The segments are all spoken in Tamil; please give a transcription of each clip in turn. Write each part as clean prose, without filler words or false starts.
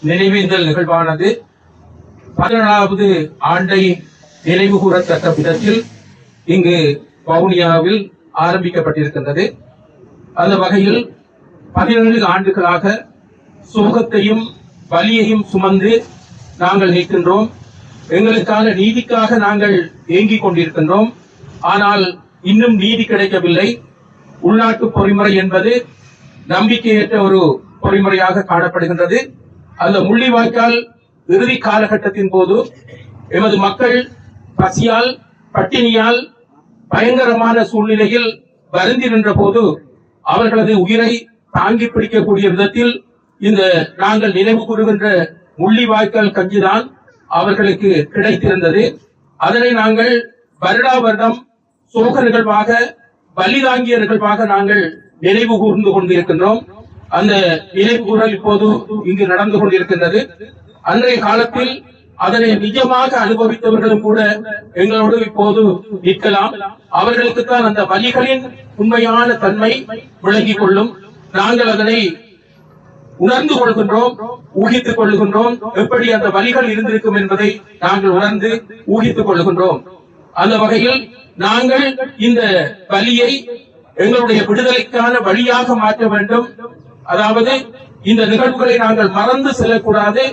நினைவேந்தல் நிகழ்வானது 17வது ஆண்டை நினைவு கூறத்தக்க விதத்தில் இங்கு வவுனியாவில் ஆரம்பிக்கப்பட்டிருக்கின்றது. அந்த வகையில் 17 ஆண்டுகளாக சோகத்தையும் வலியையும் சுமந்து நாங்கள் நிற்கின்றோம். எங்களுக்கான நீதிக்காக நாங்கள் ஏங்கிக் கொண்டிருக்கின்றோம். ஆனால் இன்னும் நீதி கிடைக்கவில்லை. உள்நாட்டு பொறிமுறை என்பது நம்பிக்கையற்ற ஒரு பொறிமுறையாக காணப்படுகின்றது. அந்த முள்ளிவாய்க்கால் இறுதி காலகட்டத்தின் போது எமது மக்கள் பசியால் பட்டினியால் பயங்கரமான சூழ்நிலையில் வருந்தி நின்ற போது அவர்களது உயிரை தாங்கி பிடிக்கக்கூடிய விதத்தில் இந்த நாங்கள் நினைவு கூறுகின்ற முள்ளிவாய்க்கால் கஞ்சிதான் அவர்களுக்கு கிடைத்திருந்தது. அதனை நாங்கள் வருடா வருடம் சோக நிகழ்வாக பலிதாங்கிய நிகழ்வாக நாங்கள் நினைவு கூர்ந்து கொண்டிருக்கின்றோம். அந்த நினைவு கூறல் இப்போது இங்கு நடந்து கொண்டிருக்கின்றது. அன்றைய காலத்தில் அதனை நிஜமாக அனுபவித்தவர்களும் கூட எங்களோடு இப்போது நிற்கலாம். அவர்களுக்குத்தான் அந்த வலிகளின் உண்மையான தன்மை விளங்கிக் கொள்ளும். நாங்கள் அதனை உணர்ந்து கொள்கின்றோம், ஊகித்துக் கொள்கின்றோம். எப்படி அந்த வலிகள் இருந்திருக்கும் என்பதை நாங்கள் உணர்ந்து ஊகித்துக் கொள்கின்றோம். அந்த வகையில் நாங்கள் இந்த வலியை எங்களுடைய விடுதலைக்கான வழியாக மாற்ற வேண்டும். அதாவது இந்த நிகழ்வுகளை நாங்கள் மறந்து செல்லக்கூடாது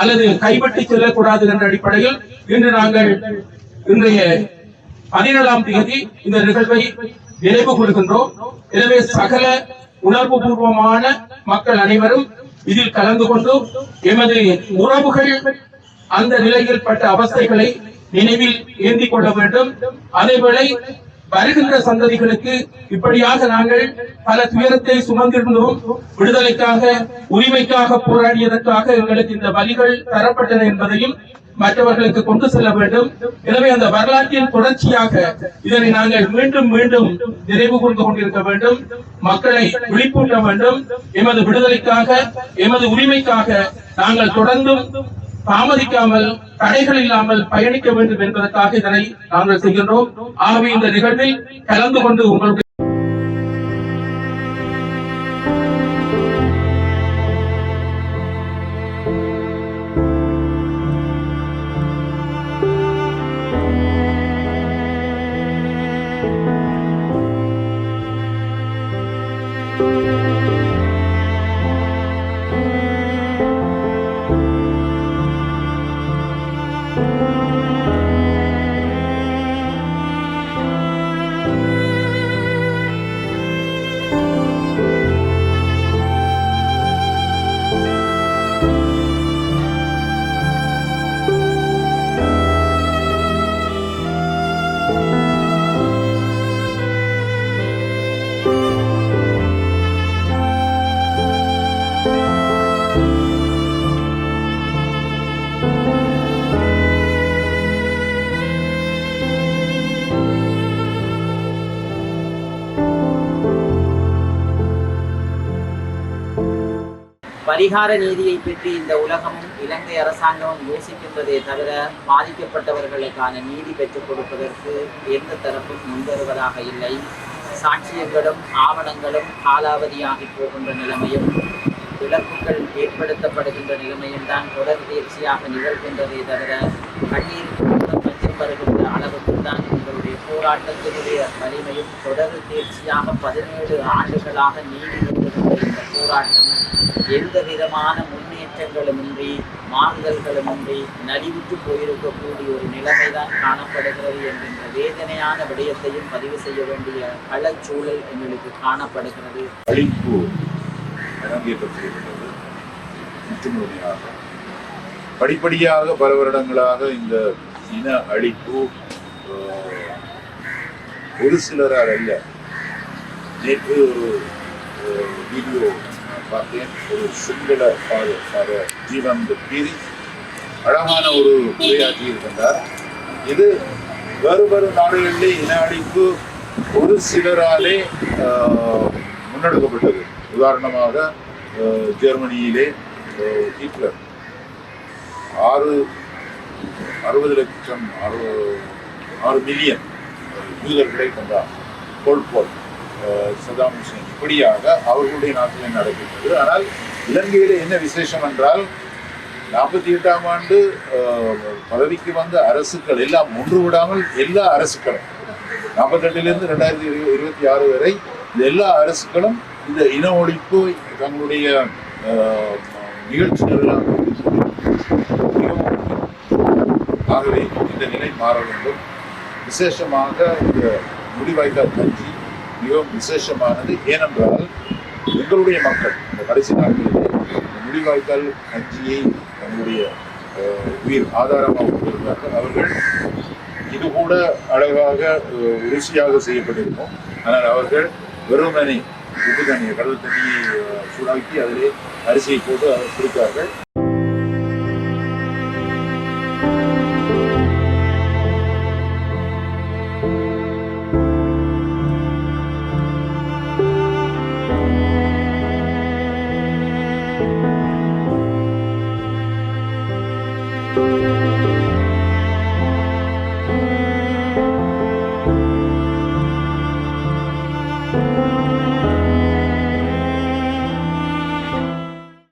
அல்லது கைவிட்டு செல்லக்கூடாது என்ற அடிப்படையில் இன்று நாங்கள் இன்றைய 17ஆம் தேதி இந்த நிகழ்வை நினைவு கூறுகின்றோம். எனவே சகல உணர்வு பூர்வமான மக்கள் அனைவரும் இதில் கலந்து கொண்டு எமது உறவுகள் அந்த நிலையில் பட்ட அவஸ்தைகளை நினைவில் ஏந்திக் கொள்ள வேண்டும். அதேவேளை வருகின்ற சந்ததிகளுக்கு இப்படியாக நாங்கள் பல துயரத்தை சுமந்திருந்தோம். விடுதலைக்காக உரிமைக்காக போராடியதற்காக எங்களுக்கு இந்த வலிகள் தரப்பட்டன என்பதையும் மற்றவர்களுக்கு கொண்டு செல்ல வேண்டும். எனவே அந்த வரலாற்றின் தொடர்ச்சியாக இதனை நாங்கள் மீண்டும் மீண்டும் நினைவு கூர்ந்து கொண்டிருக்க வேண்டும். மக்களை விழிப்பூட்ட வேண்டும். எமது விடுதலைக்காக எமது உரிமைக்காக நாங்கள் தொடர்ந்தும் தாமதிக்காமல் தடைகள் இல்லாமல் பயணிக்க வேண்டும் என்பதற்காக இதனை நாங்கள் செய்கின்றோம். ஆகவே இந்த நிகழ்வில் கலந்து கொண்டு உங்களுக்கு பரிகார நீதியை பற்றி இந்த உலகமும் இலங்கை அரசாங்கமும் யோசிக்கின்றதே தவிர பாதிக்கப்பட்டவர்களுக்கான நீதி பெற்றுக் கொடுப்பதற்கு எந்த தரப்பும் முன்வருவதாக இல்லை. சாட்சியங்களும் ஆவணங்களும் காலாவதியாகி போகின்ற நிலைமையும் இழப்புகள் ஏற்படுத்தப்படுகின்ற நிலைமையும் தான் தொடர் தேர்ச்சியாக நிகழ்கின்றதே தவிர கண்ணீருக்கு பஞ்சம் வருகின்ற அளவுக்கு தான் எங்களுடைய போராட்டத்தினுடைய வலிமையும் தொடர் தேர்ச்சியாக 17 ஆண்டுகளாக நீதி வருகின்ற இந்த போராட்டம் எந்த விதமான முன்னேற்றங்களுமின்றி மாறுதல்களுமின்றி நலிவுற்று போயிருக்கக்கூடிய ஒரு நிலைமைதான் காணப்படுகிறது என்கின்ற வேதனையான விடயத்தையும் பதிவு செய்ய வேண்டிய களச்சூழல் எங்களுக்கு காணப்படுகிறது. அழிப்பு அரங்கேற்றப்படுகிறது. முற்றுமுழுமையாக படிப்படியாக பல வருடங்களாக இந்த இன அழிப்பு ஒரு சிலரால் அல்ல. நேற்று ஒரு வீடியோ பார்த்தேன். ஒரு சிங்கள ஜீவன் பீரி அழகான ஒரு உரையாற்றி இருக்கின்றார். இது வேறு நாடுகளிலே இன அழிப்பு ஒரு சிலராலே முன்னெடுக்கப்பட்டது. உதாரணமாக ஜெர்மனியிலே ஹிட்லர் 6 மில்லியன் யூதர்களை கொண்டார். போல்போல், சதாம் ஹுசேன், இப்படியாக அவர்களுடைய நாட்டில் நடக்கின்றது. ஆனால் இலங்கையில என்ன விசேஷம் என்றால் 48ஆம் ஆண்டு பதவிக்கு வந்த அரசுகள் எல்லாம் ஒன்று விடாமல் எல்லா அரசுகளும் 48லிருந்து 2026 வரை இந்த எல்லா அரசுகளும் இந்த இன ஒழிப்பு தங்களுடைய நிகழ்ச்சிகள். ஆகவே இந்த நிலை மாற வேண்டும். விசேஷமாக இந்த முடிவாய்க்கால் கட்சி மிகவும் விசேஷமானது. ஏனென்றால் எங்களுடைய மக்கள் இந்த கடைசி நாட்களிலே முடிவாய்க்கால் கட்சியை தங்களுடைய உயிர் ஆதாரமாக கொண்டிருந்தார்கள். அவர்கள் இது கூட அழகாக ருசியாக செய்யப்பட்டிருக்கும். ஆனால் அவர்கள் வெறுமனே உப்பு தண்ணியை கடல் தண்ணியை சூடாக்கி அதிலே அரிசியை போட்டு அவர் கொடுத்தார்கள்.